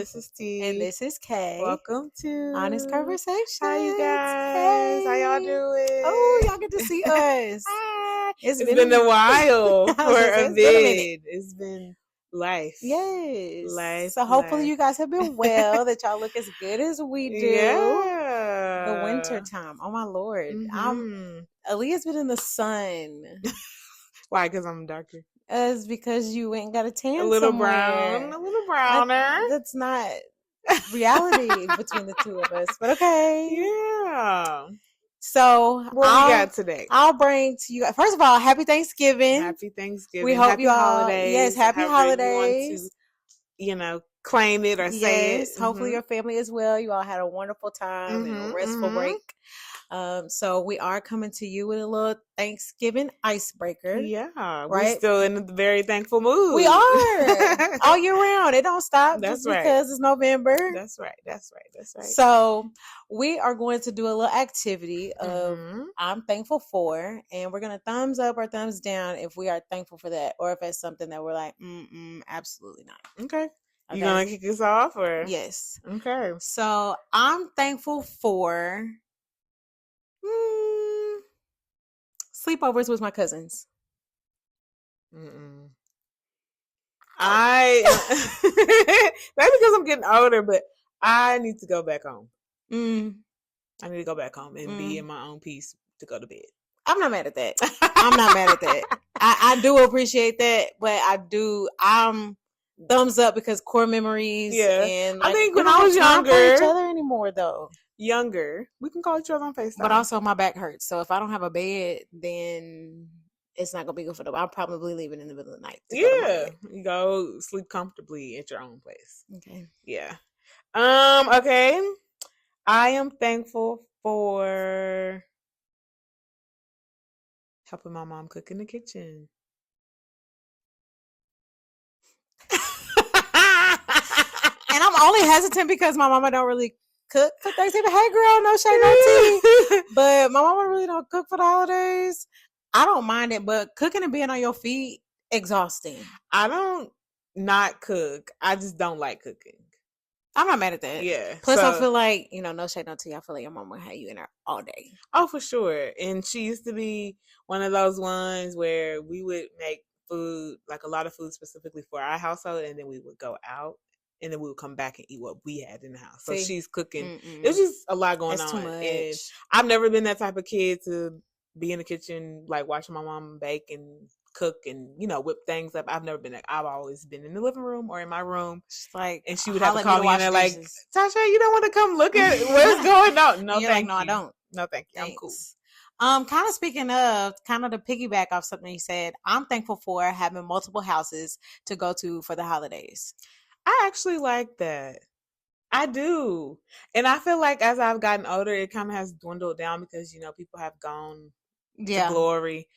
this is T. And this is K. Welcome to Honest Kurvesationz. How you guys? Hey. How y'all doing? Oh, y'all get to see us. It's been a while for a vid. It's been life. Yes. Life. So hopefully you guys have been well, that y'all look as good as we do. Yeah. The winter time. Oh my Lord. Aaliyah's been in the sun. Why? Because I'm darker. It's because you ain't got a tan A little somewhere. brown. A little browner. That's not reality between the two of us. But okay. Yeah. So what we got today? I'll bring to you. First of all, happy Thanksgiving. Happy Thanksgiving. We hope happy you all. holidays. Yes, happy holidays. You want to, claim it or say it. Hopefully your family as well. You all had a wonderful time and a restful break. So we are coming to you with a little Thanksgiving icebreaker. Yeah, right? We're still in a very thankful mood. We are all year round. It don't stop. That's just right. Because it's November. That's right. So we are going to do a little activity of I'm thankful for, and we're gonna thumbs up or thumbs down if we are thankful for that, or if it's something that we're like, absolutely not. Okay. You gonna kick us off or? Yes. Okay. So I'm thankful for sleepovers with my cousins. That's because I'm getting older, but I need to go back home. I need to go back home and be in my own peace to go to bed. I'm not mad at that. I'm not mad at that. I do appreciate that, but I'm thumbs up because core memories. Yeah. And I think when I was younger, for each other anymore though. Younger, we can call each other on FaceTime. But also my back hurts, so if I don't have a bed, then it's not gonna be good for them. I'll probably leave it in the middle of the night. Yeah, you go sleep comfortably at your own place. Okay. Yeah. Okay. I am thankful for helping my mom cook in the kitchen. And I'm only hesitant because my mama don't really cook for Thanksgiving. Hey girl, no shade, no tea. But my mama really don't cook for the holidays. I don't mind it, but cooking and being on your feet, exhausting. I don't not cook. I just don't like cooking. I'm not mad at that. Yeah. Plus, I feel like, no shade, no tea. I feel like your mama had you in there all day. Oh, for sure. And she used to be one of those ones where we would make food, like a lot of food specifically for our household, and then we would go out. And then we would come back and eat what we had in the house. So she's cooking. It's just a lot going on. Too much. And I've never been that type of kid to be in the kitchen, like watching my mom bake and cook and, whip things up. I've never been that. I've always been in the living room or in my room. And she would have to call me in there like, Tasha, you don't want to come look at what's going on? No, thank you. No, I don't. No, thank you. Thanks. I'm cool. Kind of speaking of, kind of to piggyback off something you said, I'm thankful for having multiple houses to go to for the holidays. I actually like that. I do. And I feel like as I've gotten older, it kind of has dwindled down because, people have gone to glory.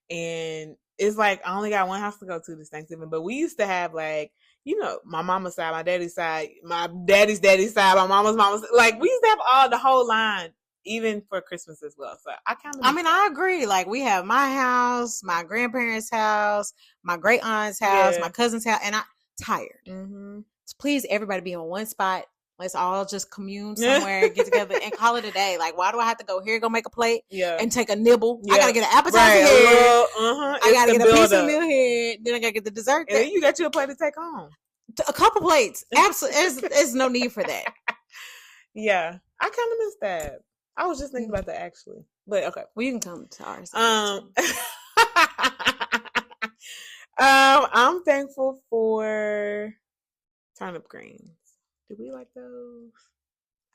And it's like, I only got one house to go to this Thanksgiving. But we used to have like, my mama's side, my daddy's side, my daddy's side, my mama's side. Like, we used to have the whole line, even for Christmas as well. So I agree. Like, we have my house, my grandparents' house, my great aunt's house, my cousin's house, and I'm tired. So please, everybody be in one spot. Let's all just commune somewhere, get together, and call it a day. Like, why do I have to go here, go make a plate, and take a nibble? I gotta get an appetizer here. I gotta get a piece of meal here. Then I gotta get the dessert. And then you got you a plate to take home. A couple plates. Absolutely, there's no need for that. Yeah, I kind of miss that. I was just thinking about that actually, but okay. Well, you can come to ours. I'm thankful for turnip greens. Do we like those?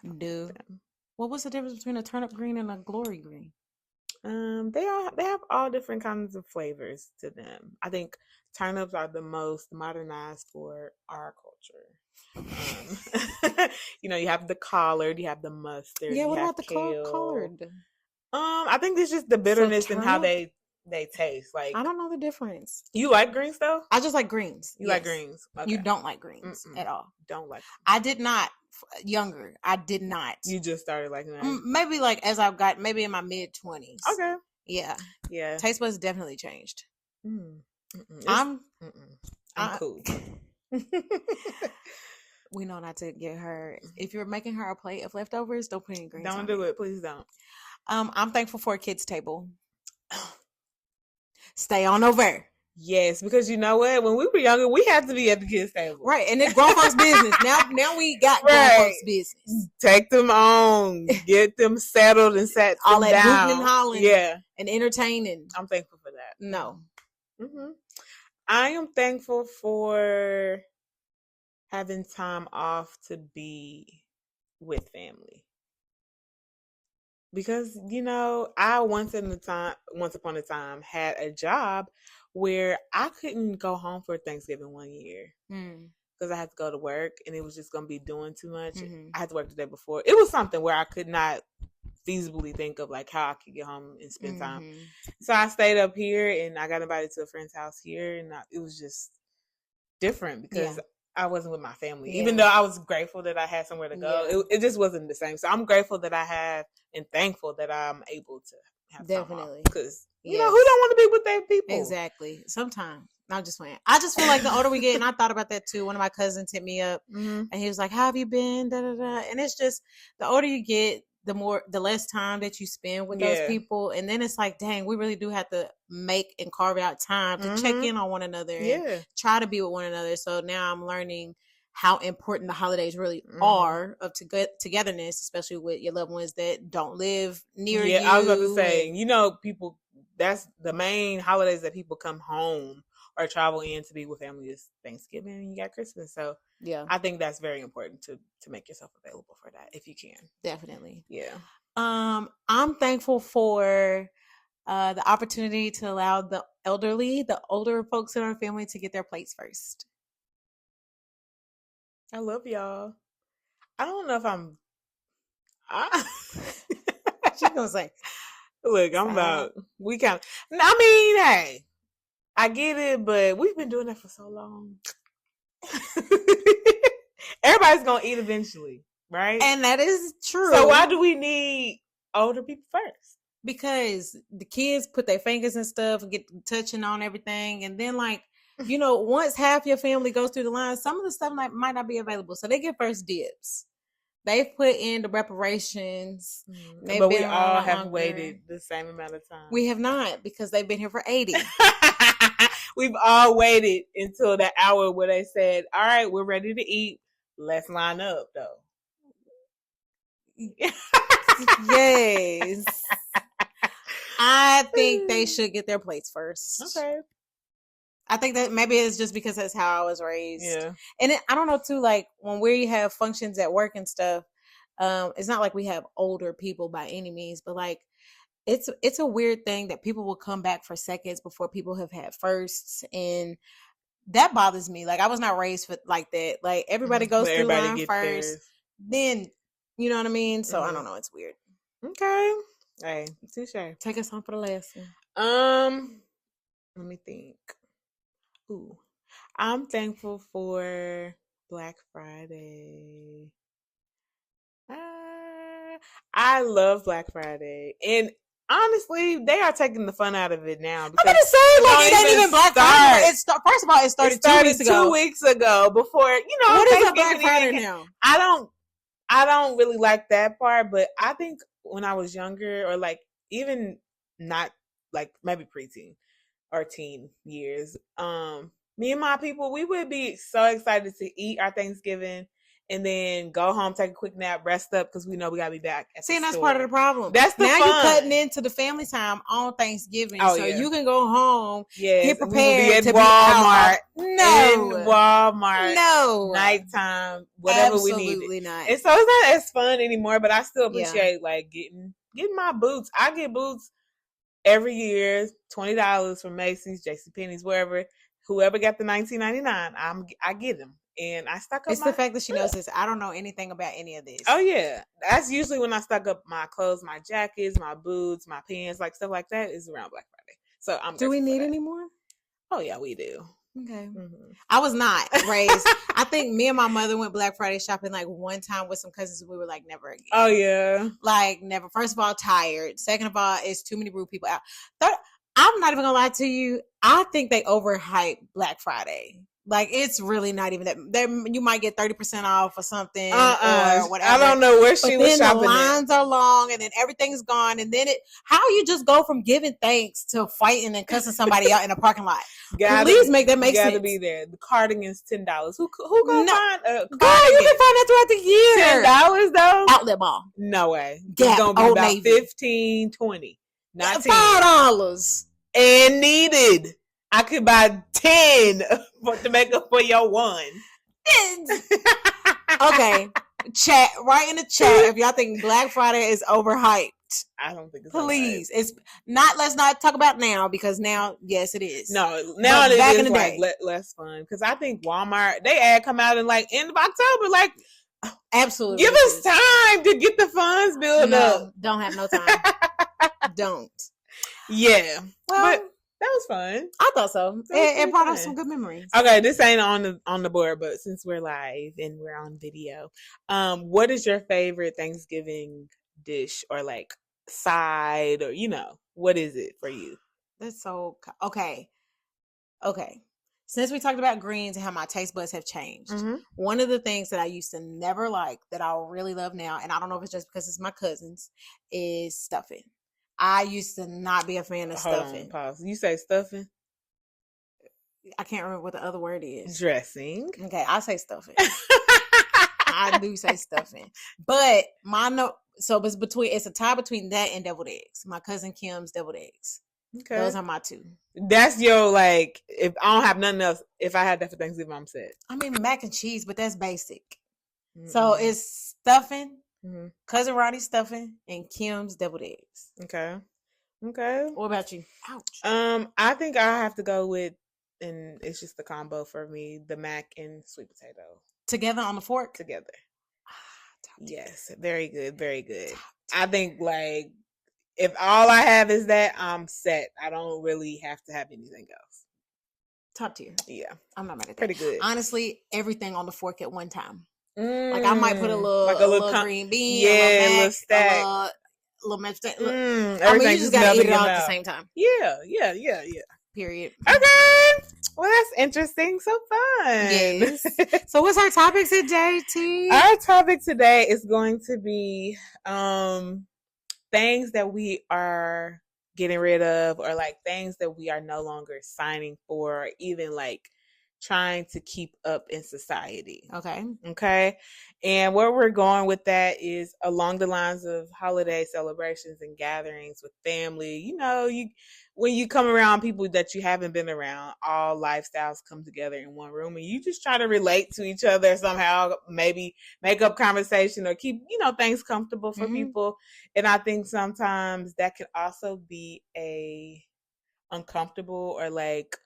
I do. What was the difference between a turnip green and a glory green? They have all different kinds of flavors to them. I think turnips are the most modernized for our culture. You have the collard, you have the mustard. Yeah, what about the collard? I think it's just the bitterness and how they taste. Like, I don't know the difference. You like greens though? I just like greens. You like greens. Okay. You don't like greens at all. Don't like. I did not. Younger, I did not. You just started liking that. Maybe like as I've got maybe in my mid-20s. Okay. Yeah. Yeah. Taste buds definitely changed. I'm cool. We know not to get her. If you're making her a plate of leftovers, don't put any greens on it. Don't do it. Please don't. I'm thankful for a kids' table. Stay on over. Yes, because you know what? When we were younger, we had to be at the kids' table. Right, and it's grown folks' business. Now we got grown folks' business. Take them on. Get them settled and sat all that down. Hooting and hollering. Yeah. And entertaining. I'm thankful for that. No. Mm-hmm. I am thankful for having time off to be with family. Because, you know, I once upon a time had a job where I couldn't go home for Thanksgiving one year because I had to go to work and it was just going to be doing too much. I had to work the day before. It was something where I could not feasibly think of like how I could get home and spend time. So I stayed up here and I got invited to a friend's house here, and it was just different because I wasn't with my family. Even though I was grateful that I had somewhere to go, it just wasn't the same. So I'm grateful that I have and thankful that I'm able to have definitely because you know who don't want to be with their people. Exactly. Sometimes I just feel like the older we get, and I thought about that too. One of my cousins hit me up and he was like, "How have you been?" Da, da, da. And it's just the older you get, the less time that you spend with those people, and then it's like, dang, we really do have to make and carve out time to check in on one another and try to be with one another. So now I'm learning how important the holidays really are of togetherness, especially with your loved ones that don't live near you. Yeah, I was about to say, you know, people, that's the main holidays that people come home or travel in to be with family is Thanksgiving and you got Christmas. So yeah, I think that's very important to make yourself available for that if you can. Definitely. Yeah. I'm thankful for the opportunity to allow the older folks in our family to get their plates first. I love y'all. I don't know if she's gonna say, look, I mean, hey, I get it, but we've been doing that for so long. Everybody's gonna eat eventually, right? And that is true. So why do we need older people first? Because the kids put their fingers and stuff and get touching on everything, and then like, you know, once half your family goes through the line, some of the stuff might not be available, so they get first dibs. They've put in the reparations. But we all have waited the same amount of time. We have not, because they've been here for 80. We've all waited until that hour where they said, all right, we're ready to eat. Let's line up, though. Yes. I think they should get their plates first. Okay. I think that maybe it's just because that's how I was raised. Yeah. And I don't know, too, like, when we have functions at work and stuff, it's not like we have older people by any means, but, like, it's a weird thing that people will come back for seconds before people have had firsts, and that bothers me. Like, I was not raised like that. Like, everybody goes through line first, theirs. Then, you know what I mean? So, I don't know. It's weird. Okay. Hey, touche. Take us home for the last one. Let me think. Ooh, I'm thankful for Black Friday. I love Black Friday, and honestly, they are taking the fun out of it now. I'm gonna say, like, it ain't even Black Friday. First of all, it started 2 weeks ago. Before, you know, what is a Black Friday now? I don't really like that part, but I think when I was younger, or like even not like maybe preteen or teen years, me and my people, we would be so excited to eat our Thanksgiving and then go home, take a quick nap, rest up, because we know we gotta be back at the and that's store. part of the problem. That's the now fun. You're cutting into the family time on Thanksgiving, so you can go home, get prepared to Walmart. Walmart, nighttime, whatever we need. Absolutely not. And so it's not as fun anymore, but I still appreciate like getting my boots. I get boots every year, $20 from Macy's, JCPenney's, wherever. Whoever got the $19.99, I get them. And I stock up. It's the fact that she knows this. I don't know anything about any of this. Oh yeah, that's usually when I stock up my clothes, my jackets, my boots, my pants, like stuff like that is around Black Friday. So Do we need any more? Oh yeah, we do. Okay. Mm-hmm. I was not raised. I think me and my mother went Black Friday shopping like one time with some cousins. We were like, never again. Oh yeah, like never. First of all, tired. Second of all, it's too many rude people out. Third, I'm not even gonna lie to you. I think they overhype Black Friday. Like, it's really not even that. There, you might get 30% off or something or whatever. I don't know where she was shopping. The lines are long, and then everything's gone. And then how you just go from giving thanks to fighting and cussing somebody out in a parking lot? Please make that make sense. You got to be there. The cardigan's $10. Who gonna find a cardigan? Girl, you can find that throughout the year. $10 though? Outlet mall. No way. Gap, it's gonna be Old about Navy. 15, 20. Not $5. And needed. I could buy 10 to make up for your one. Okay. Chat right in the chat if y'all think Black Friday is overhyped. I don't think it's Please. Overhyped. It's not. Let's not talk about now, because now, yes, it is. No, now it is in like less fun, because I think Walmart, they ad come out in like end of October. Like, absolutely, give us time to get the funds built up. Don't have no time. Don't. Yeah, well, but that was fun. I thought so. It brought us some good memories. Okay, this ain't on the board, but since we're live and we're on video, what is your favorite Thanksgiving dish, or like side, or what is it for you? That's so okay. Since we talked about greens and how my taste buds have changed, one of the things that I used to never like that I really love now, and I don't know if it's just because it's my cousins, is stuffing. I used to not be a fan of stuffing. Pause. You say stuffing? I can't remember what the other word is. Dressing. Okay, I say stuffing. I do say stuffing. But it's a tie between that and deviled eggs. My cousin Kim's deviled eggs. Okay. Those are my two. That's your, like, if I don't have nothing else, if I had that for Thanksgiving, I'm set. I mean, mac and cheese, but that's basic. So it's stuffing. Cousin Ronnie's stuffing and Kim's deviled eggs. Okay. What about you? Ouch. I think I have to go with, and it's just the combo for me, the mac and sweet potato. Together on the fork? Together. Yes. Very good. Very good. I think, like, if all I have is that, I'm set. I don't really have to have anything else. Top tier. Yeah. I'm not mad at that. Pretty good. Honestly, everything on the fork at one time. Like, I might put a little green bean, a little stack, a little mashed potato. I mean, you just gotta eat it all at the same time. Yeah. Period. Okay. Well, that's interesting. So fun. Yes. So what's our topic today, T? Our topic today is going to be things that we are getting rid of, or like things that we are no longer signing for, or even like trying to keep up in society. Okay. And where we're going with that is along the lines of holiday celebrations and gatherings with family. When you come around people that you haven't been around, all lifestyles come together in one room, and you just try to relate to each other somehow, maybe make up conversation or keep, things comfortable for people. And I think sometimes that can also be a uncomfortable or like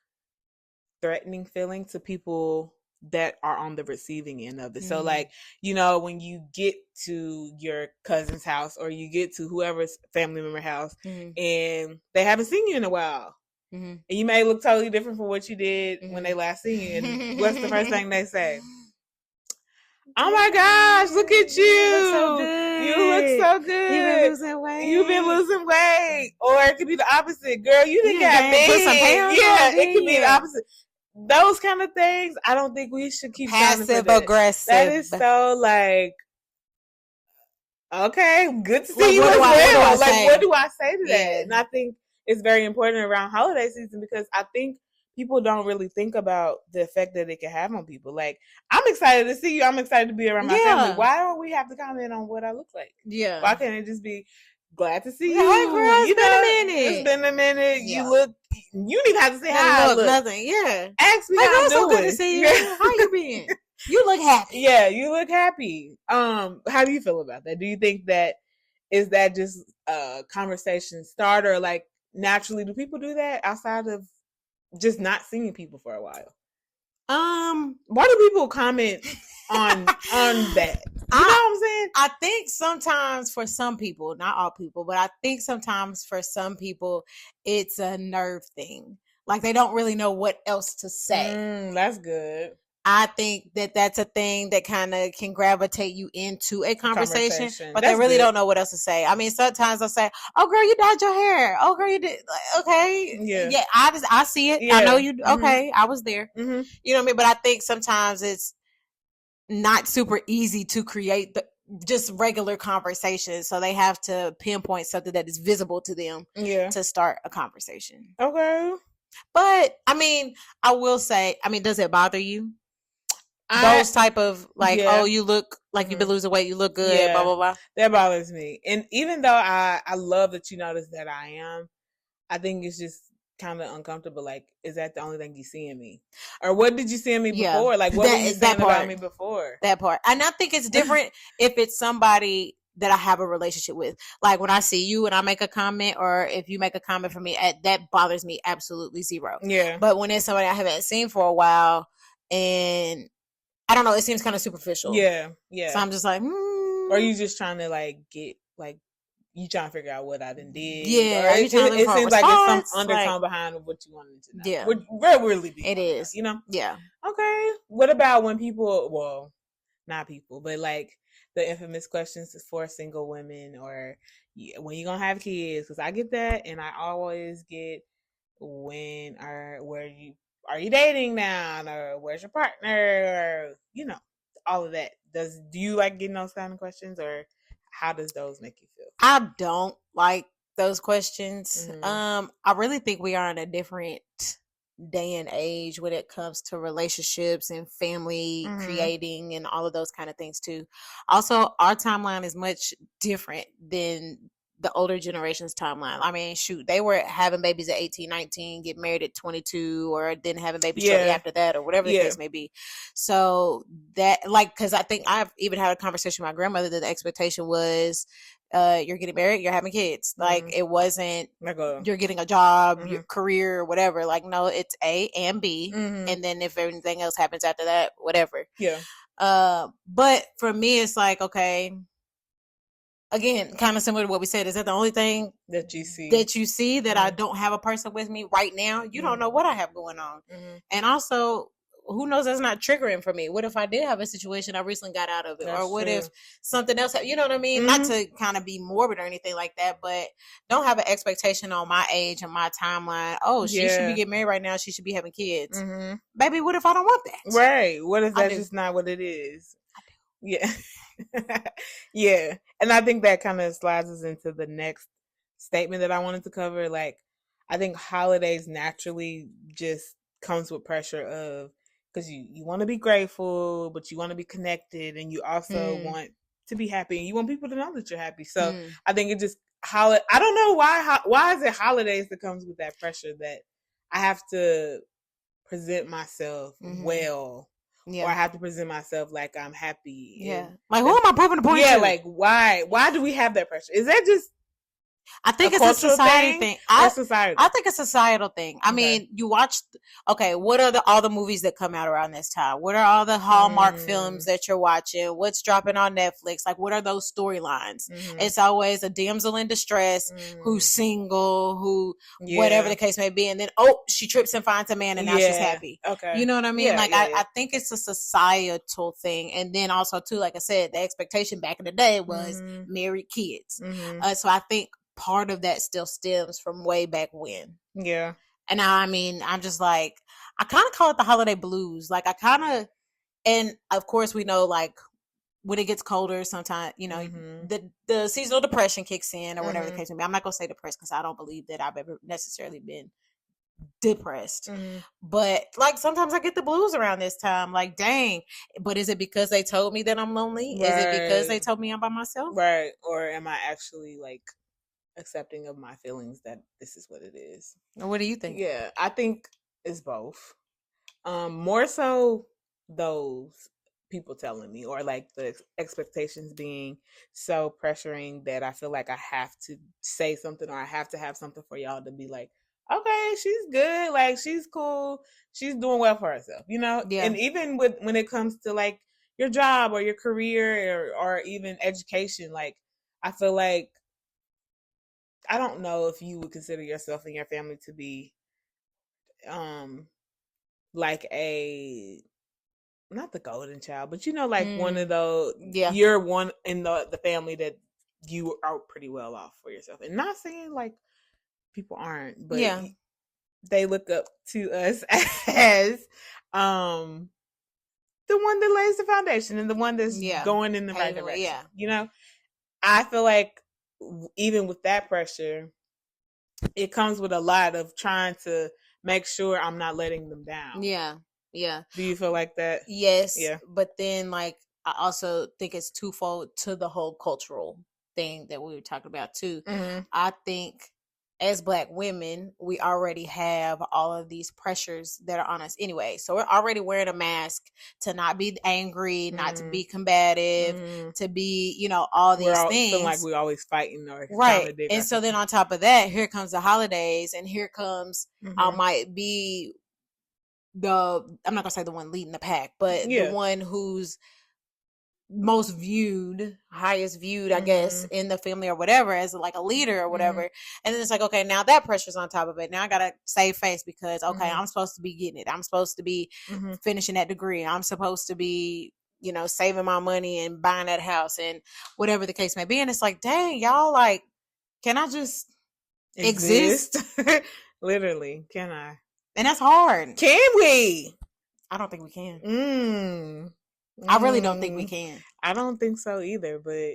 threatening feeling to people that are on the receiving end of it. So like, when you get to your cousin's house, or you get to whoever's family member house, and they haven't seen you in a while, and you may look totally different from what you did when they last seen you, and what's the first thing they say? Oh my gosh, look at you. You look so good. You've been losing weight. Or it could be the opposite. Girl, you didn't get big. Yeah, it could be the opposite. Those kind of things, I don't think we should keep passive aggressive. That is so like, okay, good to see you as well. Like, what do I say to that? And I think it's very important around holiday season, because I think people don't really think about the effect that it can have on people. Like, I'm excited to see you. I'm excited to be around my family. Why don't we have to comment on what I look like? Yeah. Why can't it just be glad to see you? Hey, girl, it's been a minute. It's been a minute. Yeah. You didn't have to say how I look. Nothing. Yeah. Ask me how I'm doing. So good to see you. How you been? You look happy. Yeah, you look happy. How do you feel about that? Do you think that is that just a conversation starter? Like, naturally, do people do that outside of just not seeing people for a while? Why do people comment on that? You know what I'm saying? I think sometimes for some people, not all people, but I think sometimes for some people, it's a nerve thing. Like, they don't really know what else to say. That's good. I think that that's a thing that kind of can gravitate you into a conversation. But that's they really don't know what else to say. I mean, sometimes I'll say, "Oh, girl, you dyed your hair. Oh, girl, you did." Like, okay, yeah, I see it. Yeah. I know you. Okay, I was there. You know what I mean? But I think sometimes it's not super easy to create just regular conversations, so they have to pinpoint something that is visible to them to start a conversation. Okay. But I mean, I will say, I mean, does it bother you? Those type of like, oh, you look like you've been losing weight, you look good, blah blah blah. That bothers me. And even though I love that you notice that I am, I think it's just kind of uncomfortable. Like, is that the only thing you see in me, or what did you see in me before? Like, what were you saying about me before? That part, and I think it's different if it's somebody that I have a relationship with. Like when I see you and I make a comment, or if you make a comment for me, that bothers me absolutely zero. Yeah. But when it's somebody I haven't seen for a while, and I don't know, it seems kind of superficial. Yeah, yeah. So I'm just like, or you just trying to like get like you trying to figure out what I done did. Yeah, or it seems like it's some undertone behind what you wanted to know. Yeah, we're really deep. It is, you know. Yeah. Okay. What about when people? Well, not people, but like the infamous questions for single women, or when you gonna have kids? Because I get that, and I always get when or where you. Are you dating now? Or where's your partner? Or, you know, all of that. Do you like getting those kind of questions, or how does those make you feel? I don't like those questions. Mm-hmm. I really think we are in a different day and age when it comes to relationships and family creating and all of those kind of things too. Also, our timeline is much different than the older generation's timeline. I mean, shoot, they were having babies at 18, 19, get married at 22, or then having babies shortly after that, or whatever the case may be. So that, like, because I think I've even had a conversation with my grandmother that the expectation was, you're getting married, you're having kids. Like, it wasn't you're getting a job, your career, or whatever. Like, no, it's A and B, and then if anything else happens after that, whatever. Yeah. But for me, it's like, okay, again, kind of similar to what we said. Is that the only thing that you see that I don't have a person with me right now? You don't know what I have going on. And also, who knows, that's not triggering for me. What if I did have a situation, I recently got out of it? Or what if something else, you know what I mean? Not to kind of be morbid or anything like that, but don't have an expectation on my age and my timeline. Oh, she should be getting married right now. She should be having kids. Baby, what if I don't want that? Right. What if that's just not what it is? Yeah. Yeah. And I think that kind of slides us into the next statement that I wanted to cover. Like, I think holidays naturally just comes with pressure of, because you want to be grateful, but you want to be connected, and you also want to be happy, and you want people to know that you're happy. So I think it just I don't know why is it holidays that comes with that pressure that I have to present myself well. Yeah. Or I have to present myself like I'm happy. Yeah. Like, who am I proving the point to? Yeah, like, why do we have that pressure? Is that just I think it's a society thing. I think it's a societal thing. I mean, you watch, what are all the movies that come out around this time? What are all the Hallmark films that you're watching? What's dropping on Netflix? Like, what are those storylines? It's always a damsel in distress who's single, who whatever the case may be. And then, she trips and finds a man and now she's happy. Okay. You know what I mean? I think it's a societal thing. And then also, too, like I said, the expectation back in the day was married kids. So I think part of that still stems from way back when. Yeah. And now, I mean, I'm just like, I kind of call it the holiday blues. Like, and of course we know, like, when it gets colder, sometimes, you know, the seasonal depression kicks in, or whatever the case may be. I'm not going to say depressed, because I don't believe that I've ever necessarily been depressed. But, like, sometimes I get the blues around this time. Like, dang. But is it because they told me that I'm lonely? Right. Is it because they told me I'm by myself? Right. Or am I actually, like, accepting of my feelings that this is what it is? What do you think? Yeah, I think it's both. More so those people telling me, or like the expectations being so pressuring that I feel like I have to say something, or I have to have something for y'all to be like, okay, she's good, like, she's cool, she's doing well for herself, you know? Yeah. And even when it comes to like your job or your career, or even education, like, I feel like, I don't know if you would consider yourself and your family to be like a not the golden child, but like one of those, you're one in the family that you are pretty well off for yourself. And not saying like people aren't, but they look up to us as the one that lays the foundation and the one that's going in the right direction. I feel like even with that pressure, it comes with a lot of trying to make sure I'm not letting them down. Yeah. Do you feel like that? Yes. Yeah. But then, like, I also think it's twofold to the whole cultural thing that we were talking about too. Mm-hmm. I think as Black women, we already have all of these pressures that are on us anyway. So we're already wearing a mask to not be angry, not to be combative, to be, all these things. Feeling like we're always fighting or right. And so then on top of that, here comes the holidays, and here comes I might be I'm not gonna say the one leading the pack, but the one who's most viewed, highest viewed, I guess, in the family or whatever, as like a leader or whatever. And then it's like, okay, now that pressure's on top of it. Now I gotta save face because I'm supposed to be getting it. I'm supposed to be finishing that degree. I'm supposed to be, saving my money and buying that house and whatever the case may be. And it's like, dang, y'all, like, can I just exist? Literally, can I? And that's hard. Can we? I don't think we can. I really don't think we can. I don't think so either, but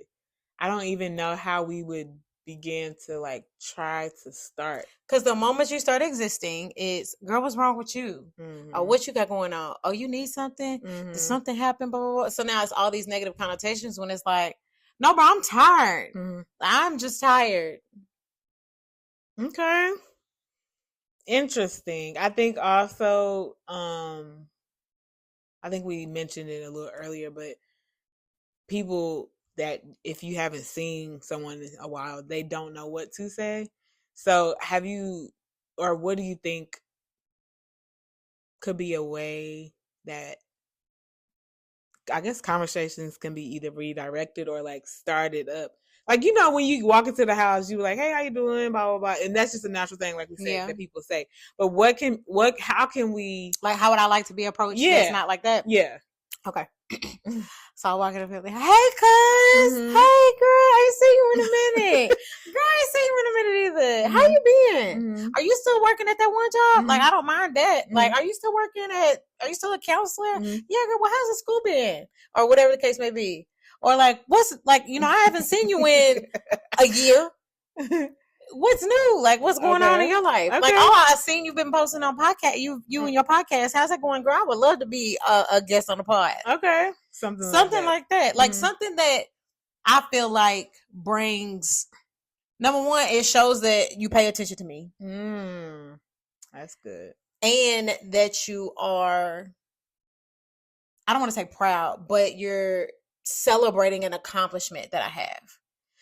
I don't even know how we would begin to like try to start. Because the moment you start existing, it's, girl, what's wrong with you? Or what you got going on? Oh, you need something? Did something happen? Blah, blah, blah. So now it's all these negative connotations when it's like, no, bro, I'm tired. I'm just tired. Okay. Interesting. I think also, I think we mentioned it a little earlier, but people that if you haven't seen someone in a while, they don't know what to say. So what do you think could be a way that, I guess, conversations can be either redirected or like started up? Like, when you walk into the house, you like, hey, how you doing? Blah, blah, blah. And that's just a natural thing, like we say, that people say. But how can we... Like, how would I like to be approached? Yeah. That's not like that? Yeah. Okay. So I walk in and be like, hey, cuz. Hey, girl. I ain't seen you in a minute. Girl, I ain't seen you in a minute either. How you been? Are you still working at that one job? Like, I don't mind that. Like, are you still a counselor? Yeah, girl, well, how's the school been? Or whatever the case may be. Or like, I haven't seen you in a year. What's new? Like, what's going on in your life? Okay. Like, I've seen you've been posting on podcast. You and your podcast. How's that going, girl? I would love to be a guest on the pod. Okay. Something like that. Like something that I feel like brings, number one, it shows that you pay attention to me. That's good. And that you are, I don't want to say proud, but you're celebrating an accomplishment that I have.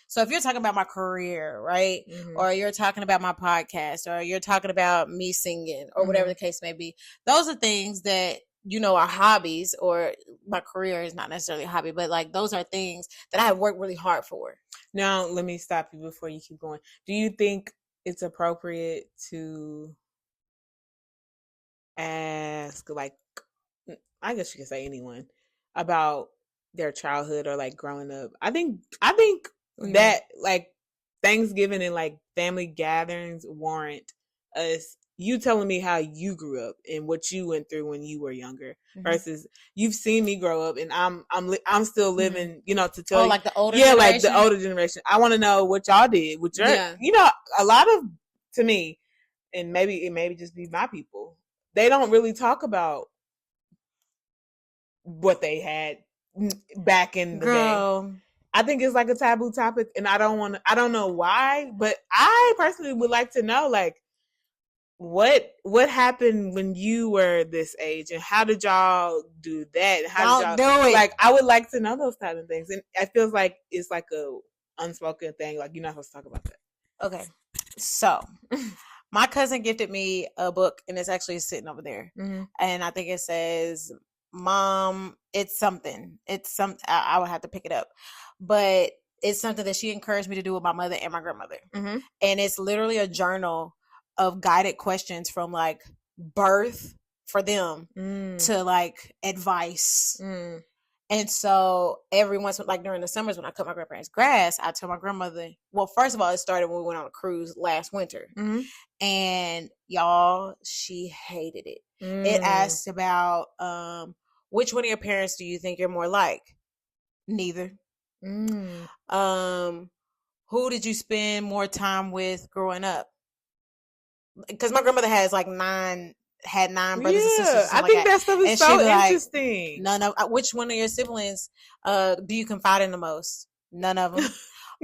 So if you're talking about my career, right? Or you're talking about my podcast, or you're talking about me singing, or whatever the case may be, those are things that, are hobbies, or my career is not necessarily a hobby, but like those are things that I have worked really hard for. Now, let me stop you before you keep going. Do you think it's appropriate to ask, like, I guess you could say anyone, about their childhood or like growing up? I think that like Thanksgiving and like family gatherings warrant us you telling me how you grew up and what you went through when you were younger versus you've seen me grow up and I'm still living, to tell you, like the older generation? Like the older generation. I want to know what y'all did with your, a lot of, to me, and maybe it may just be my people, they don't really talk about what they had back in the day. I think it's like a taboo topic, and I don't know why, but I personally would like to know, like, what happened when you were this age, and how did y'all do that? How did y'all do it? Like, I would like to know those type of things, and it feels like it's like a unspoken thing. Like, you're not supposed to talk about that. Okay, so my cousin gifted me a book, and it's actually sitting over there, and I think it says, "Mom, it's something. It's some. I would have to pick it up, but it's something that she encouraged me to do with my mother and my grandmother, and it's literally a journal of guided questions from like birth for them to like advice. And so every once, like during the summers when I cut my grandparents' grass, I tell my grandmother, well, first of all, it started when we went on a cruise last winter. And y'all, she hated it. It asked about, which one of your parents do you think you're more like? Neither. Who did you spend more time with growing up? Because my grandmother has like nine brothers and sisters. I think that stuff is so interesting. None of which one of your siblings do you confide in the most? None of them.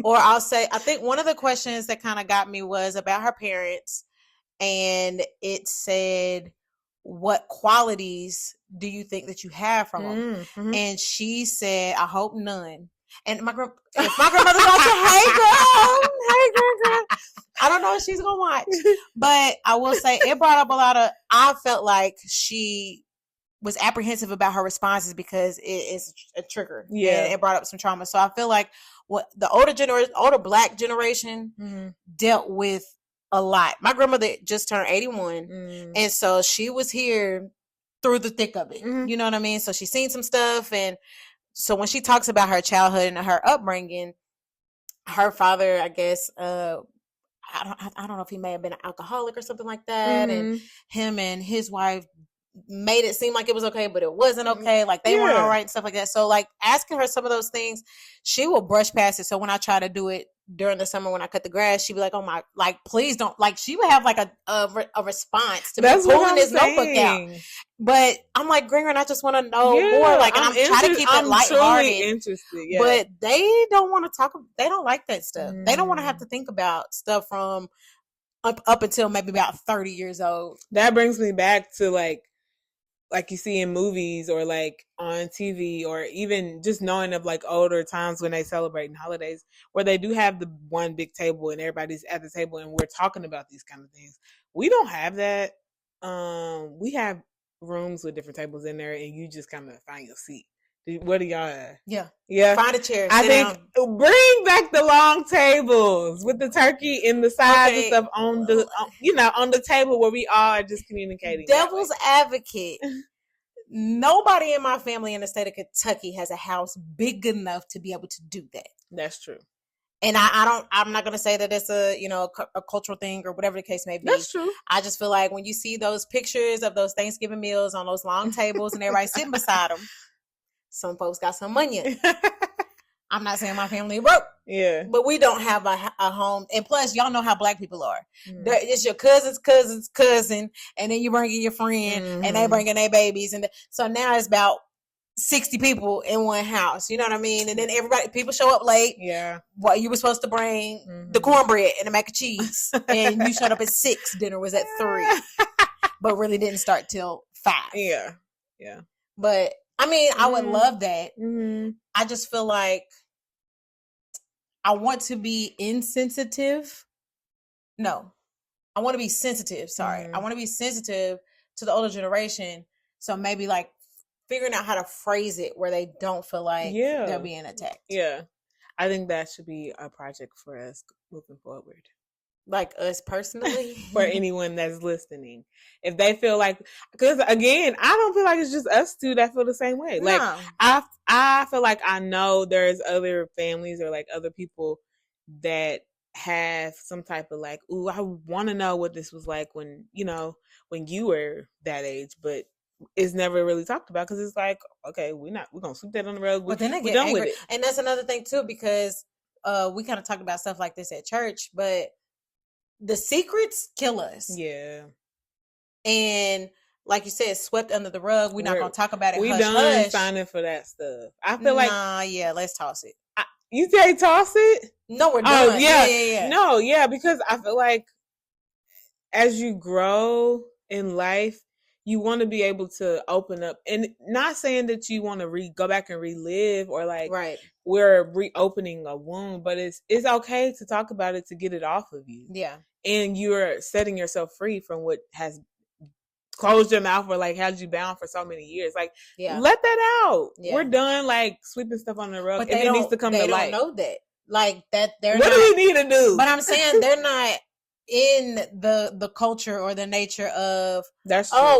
Or I'll say, I think one of the questions that kind of got me was about her parents, and it said, "What qualities do you think that you have from them?" And she said, "I hope none." And if my grandmother's watching, hey girl, I don't know if she's gonna watch, but I will say it brought up a lot of. I felt like she was apprehensive about her responses because it is a trigger. Yeah, and it brought up some trauma. So I feel like what the older Black generation dealt with a lot. My grandmother just turned 81, and so she was here through the thick of it. You know what I mean? So she's seen some stuff, and so when she talks about her childhood and her upbringing, her father, I guess, I don't know if he may have been an alcoholic or something like that, and him and his wife made it seem like it was okay, but it wasn't okay. Like they weren't all right and stuff like that. So like asking her some of those things, she will brush past it. So when I try to do it during the summer when I cut the grass, she'd be like, "Oh my, like please don't." Like she would have like a response to me pulling this notebook out. But I'm like, Grandma, I just want to know more. Like, and I'm trying to keep it lighthearted. Interested, but they don't want to talk. They don't like that stuff. They don't want to have to think about stuff from up until maybe about 30 years old. That brings me back to like you see in movies or like on TV, or even just knowing of like older times when they celebrating holidays where they do have the one big table and everybody's at the table and we're talking about these kind of things. We don't have that. We have rooms with different tables in there and you just kind of find your seat. What do y'all have? Yeah. Find a chair. I think bring back the long tables with the turkey and the sides and stuff on the, on the table where we all are just communicating. Devil's advocate. Nobody in my family in the state of Kentucky has a house big enough to be able to do that. That's true. And I'm not going to say that it's a cultural thing or whatever the case may be. That's true. I just feel like when you see those pictures of those Thanksgiving meals on those long tables and everybody sitting beside them, some folks got some money. I'm not saying my family broke. Yeah. But we don't have a home. And plus, y'all know how Black people are. It's your cousin's cousin. And then you bring in your friend. And they bring in their babies. And so now it's about 60 people in one house. You know what I mean? And then people show up late. Yeah. Well, you were supposed to bring the cornbread and the mac and cheese. And you showed up at 6. Dinner was at 3. But really didn't start till 5. Yeah. Yeah. But I mean, I would love that. I just feel like I want to be insensitive. No, I want to be sensitive. Sorry. I want to be sensitive to the older generation. So maybe like figuring out how to phrase it where they don't feel like they're being attacked. Yeah. I think that should be a project for us moving forward. Like us personally? For anyone that's listening. If they feel like, because again, I don't feel like it's just us two that feel the same way. No. Like I feel like I know there's other families or like other people that have some type of like, ooh, I want to know what this was like when you were that age, but it's never really talked about because it's like, okay, we're gonna sweep that on the rug. But then they get angry. With it. And that's another thing too, because we kind of talked about stuff like this at church, but the secrets kill us. Yeah. And like you said, swept under the rug. We're not going to talk about it. We done signing for that stuff. I feel like... let's toss it. You say toss it? No, we're done. Oh, yeah. No, yeah, because I feel like as you grow in life, you want to be able to open up. And not saying that you want to go back and relive or like we're reopening a wound, but it's okay to talk about it, to get it off of you. Yeah. And you're setting yourself free from what has closed your mouth or like had you bound for so many years. Like, let that out. Yeah. We're done like sweeping stuff on the rug, but and it needs to come to light. They don't know that. Like that. What do we need to do? But I'm saying they're not. in the culture or the nature of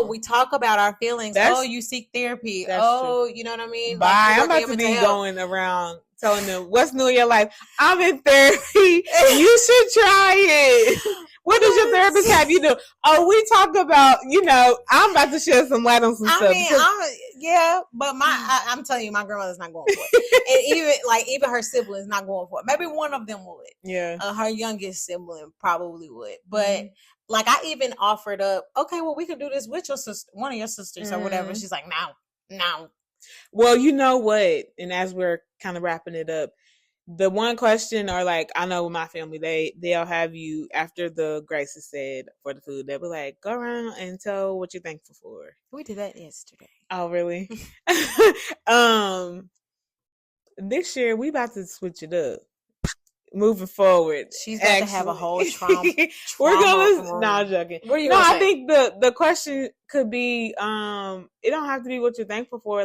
we talk about our feelings. You seek therapy. True. You know what I mean? Bye. Like, I'm about to be going around telling them what's new in your life. I'm in therapy. You should try it. What does your therapist have you do? Oh, we talk about, I'm about to shed some light on some stuff. But I'm telling you, my grandmother's not going for it. And even her siblings not going for it. Maybe one of them would. Yeah. Her youngest sibling probably would. But I even offered up, okay, well, we could do this with your sister, one of your sisters or whatever. She's like, no. Well, you know what? And as we're kind of wrapping it up, the one question, or I know with my family, they'll have you after the grace is said for the food. They'll be like, go around and tell what you're thankful for. We did that yesterday. Oh, really? This year we about to switch it up. Moving forward, she's got to have a whole trauma. We're gonna. No, I'm joking. What are you gonna say? I think the question could be, it don't have to be what you're thankful for.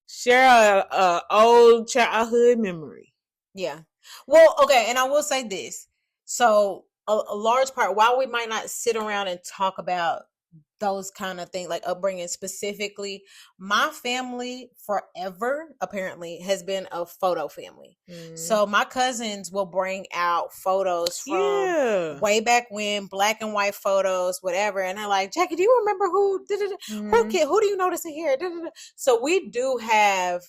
Share a old childhood memory. Yeah. Well, okay. And I will say this. So a large part, while we might not sit around and talk about those kind of things, like upbringing specifically, my family forever apparently has been a photo family. So my cousins will bring out photos from way back when, black and white photos, whatever. And they're like, Jackie, do you remember who did it? Who do you notice in here? So we do have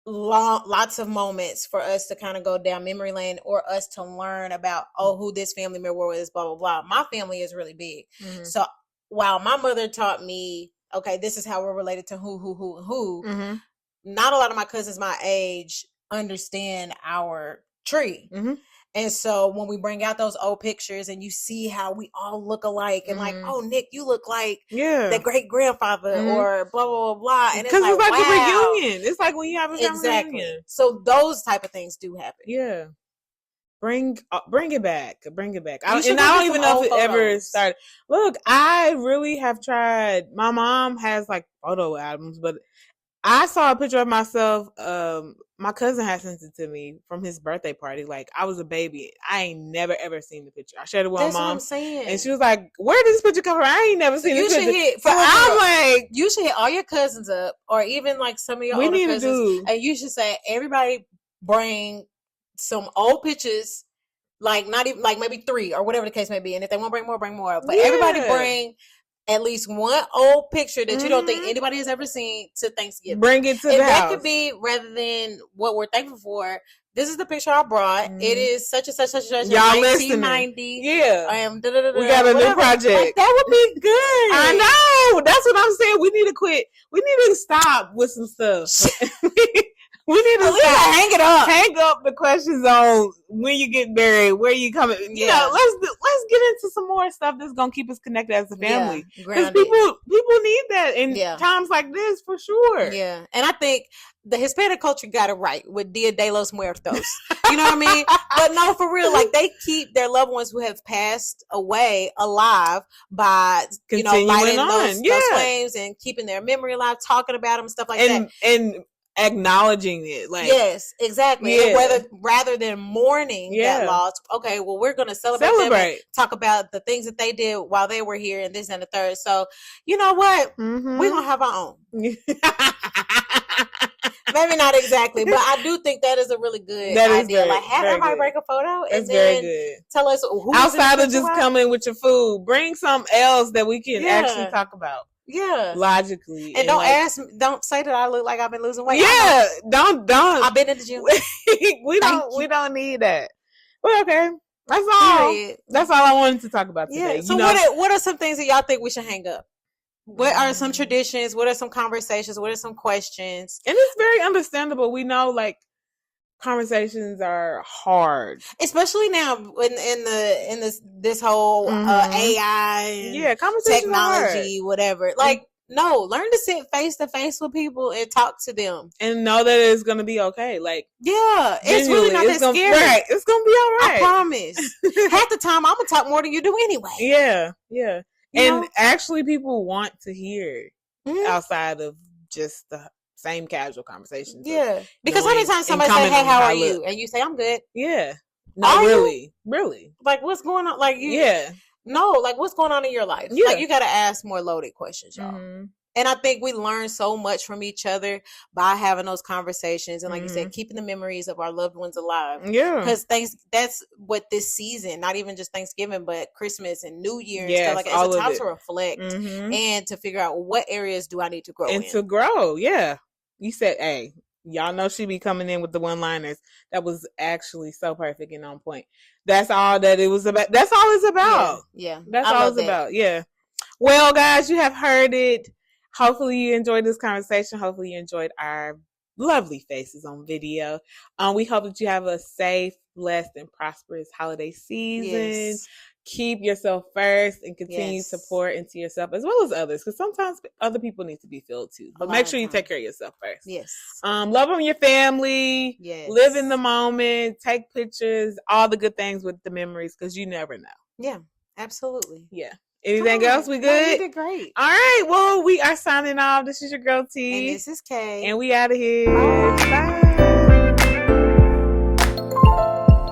lots of moments for us to kind of go down memory lane, or us to learn about who this family member was, blah blah blah. My family is really big, so while my mother taught me, okay, this is how we're related to who, not a lot of my cousins my age understand our tree. And so when we bring out those old pictures and you see how we all look alike, and oh, Nick, you look like the great grandfather, or blah, blah, blah, blah. And because it's like a reunion. It's like when you have a family reunion. So those type of things do happen. Yeah. Bring it back. Bring it back. I don't even know if it ever started. Look, I really have tried. My mom has photo albums, but I saw a picture of myself. My cousin had sent it to me from his birthday party. I was a baby. I ain't never ever seen the picture. I shared it with my mom. That's what I'm saying. And she was like, "Where did this picture come from? I ain't never seen this picture." You should hit all your cousins up, or even some of your older cousins, and you should say, everybody bring some old pictures, not even maybe 3 or whatever the case may be. And if they want to bring more, bring more. But everybody bring at least one old picture that you don't think anybody has ever seen to Thanksgiving. Bring it to the house. That could be, rather than what we're thankful for, this is the picture I brought. It is such and such and such. Y'all 1990. Yeah. We got a new project. That would be good. I know. That's what I'm saying. We need to quit. We need to stop with some stuff. We need to hang it up. Hang up the questions on when you get married, where you coming. Let's get into some more stuff that's gonna keep us connected as a family. Because people need that in times like this, for sure. Yeah, and I think the Hispanic culture got it right with Dia de los Muertos. You know what I mean? But no, for real, they keep their loved ones who have passed away alive by lighting those flames and keeping their memory alive, talking about them, stuff like that, and acknowledging it. Yes, exactly. And rather than mourning that loss, okay, well, we're going to celebrate them and talk about the things that they did while they were here, and this and the third. So, you know what? We're going to have our own. Maybe not exactly, but I do think that is a really good idea. Have everybody break a photo and then tell us who, outside of just coming with your food, bring something else that we can actually talk about. Yeah, logically, and don't say that I look like I've been losing weight. Yeah, don't. I've been in the gym. we don't need that. Well, okay, that's all. That's all I wanted to talk about today. Yeah. So what are some things that y'all think we should hang up? What are some traditions? What are some conversations? What are some questions? And it's very understandable. We know conversations are hard, especially now in this whole AI and technology, whatever. No, learn to sit face to face with people and talk to them, and know that it's gonna be okay. It's really not that scary. Right, it's gonna be all right. I promise. Half the time, I'm gonna talk more than you do anyway. Yeah. Actually, people want to hear outside of just the same casual conversations. Yeah, because how many times somebody say, "Hey, how are you?" and you say, "I'm good." Yeah, No, really. Like, what's going on? Like, no, like, what's going on in your life? Like, you got to ask more loaded questions, y'all. And I think we learn so much from each other by having those conversations. And like you said, keeping the memories of our loved ones alive. Yeah. Because that's what this season, not even just Thanksgiving, but Christmas and New Year and stuff like that. It's a time to reflect and to figure out what areas do I need to grow in. To grow, yeah. You said, hey, y'all know she be coming in with the one-liners. That was actually so perfect and on point. That's all that it was about. That's all it's about. Yeah. That's all it's about. Yeah. Well, guys, you have heard it. Hopefully you enjoyed this conversation. Hopefully you enjoyed our lovely faces on video. We hope that you have a safe, blessed, and prosperous holiday season. Yes. Keep yourself first and continue to pour into yourself as well as others, because sometimes other people need to be filled too. But make sure you take care of yourself first. Yes. Love on your family. Yes. Live in the moment. Take pictures. All the good things with the memories, because you never know. Yeah, absolutely. Yeah. Anything else? We good? No, you did great. All right. Well, we are signing off. This is your girl T. And this is Kay. And we out of here. Bye. Bye.